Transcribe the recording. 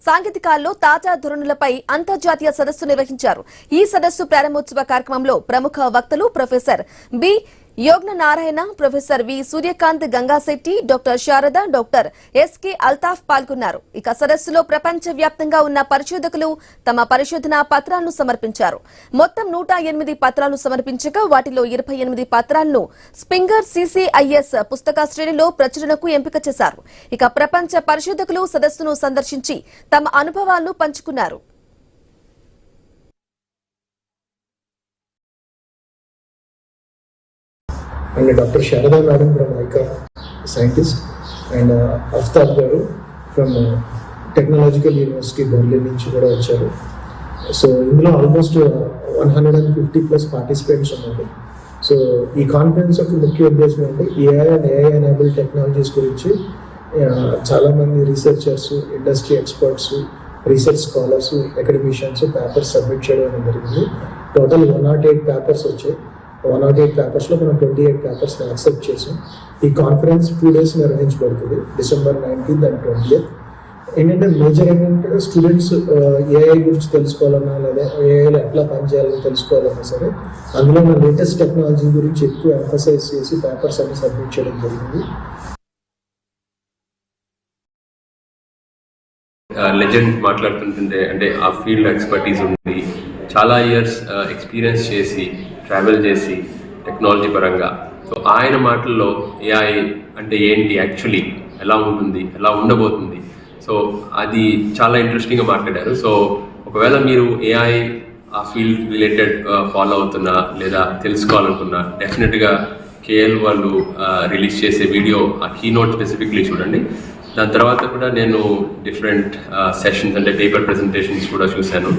సాంకేతికాల్లో తాజా ధోరణులపై అంతర్జాతీయ సదస్సు నిర్వహించారు. ఈ సదస్సు ప్రారంభోత్సవ కార్యక్రమంలో ప్రముఖ వక్తలు professor B Yogna Narayana, professor V Suryakant Gangashetti, doctor Sharada, doctor SK Altaf పాల్గొన్నారు. ఇక సదస్సులో ప్రపంచ వ్యాప్తంగా ఉన్న పరిశోధకులు తమ పరిశోధనా పత్రాలను సమర్పించారు. మొత్తం 108 పత్రాలు సమర్పించగా వాటిలో 28 పత్రాలను స్ప్రింగర్ CCIS పుస్తక శ్రేణిలో ప్రచురణకు ఎంపిక చేశారు. ఇక ప్రపంచ పరిశోధకులు సదస్సును సందర్శించి తమ అనుభవాలను పంచుకున్నారు. And Dr. Sharada Madam from ICA scientist and Aftab Garu from Technological University Berlin నుంచి కూడా వచ్చారు. సో ఇందులో ఆల్మోస్ట్ 150+ పార్టిసిపెంట్స్ ఉన్నారు. సో ఈ కాన్ఫరెన్స్ యొక్క ముఖ్య ఉద్దేశం అంటే AI and AI enable technologies గురించి చాలామంది researchers, industry experts, research scholars, academicians papers submit చేయడం జరిగింది. టోటల్ 108 పేపర్స్ వచ్చాయి. 108 పేపర్స్లో మనం 28 పేపర్స్ని యాక్సెప్ట్ చేసాం. ఈ కాన్ఫరెన్స్ 2 days నిర్వహించబడుతుంది, December 19th and 20th. ఏంటంటే మేజర్ ఏంటంటే స్టూడెంట్స్ AI గురించి తెలుసుకోవాలన్నా లేదా AIలో ఎట్లా పనిచేయాలని తెలుసుకోవాలన్నా సరే అందులో మన లేటెస్ట్ టెక్నాలజీ గురించి ఎక్కువ ఎంఫసైజ్ చేసి పేపర్స్ అన్ని సబ్మిట్ చేయడం జరిగింది. లెజెండ్ మాట్లాడుతుంటే అంటే ఆ ఫీల్డ్ ఎక్స్పర్టీస్ ఉంది, చాలా ఇయర్స్ ఎక్స్పీరియన్స్ చేసి ట్రావెల్ చేసి టెక్నాలజీ పరంగా. సో ఆయన మాటల్లో AI అంటే ఏంటి, యాక్చువల్లీ ఎలా ఉంటుంది, ఎలా ఉండబోతుంది, సో అది చాలా ఇంట్రెస్టింగ్గా మాట్లాడారు. సో ఒకవేళ మీరు AI ఆ ఫీల్డ్ రిలేటెడ్ ఫాలో అవుతున్నా లేదా తెలుసుకోవాలనుకున్నా డెఫినెట్గా KL వాళ్ళు రిలీజ్ చేసే వీడియో ఆ కీనోట్ స్పెసిఫిక్లీ చూడండి. దాని తర్వాత కూడా నేను డిఫరెంట్ సెషన్స్ అంటే పేపర్ ప్రెజెంటేషన్స్ కూడా చూశాను.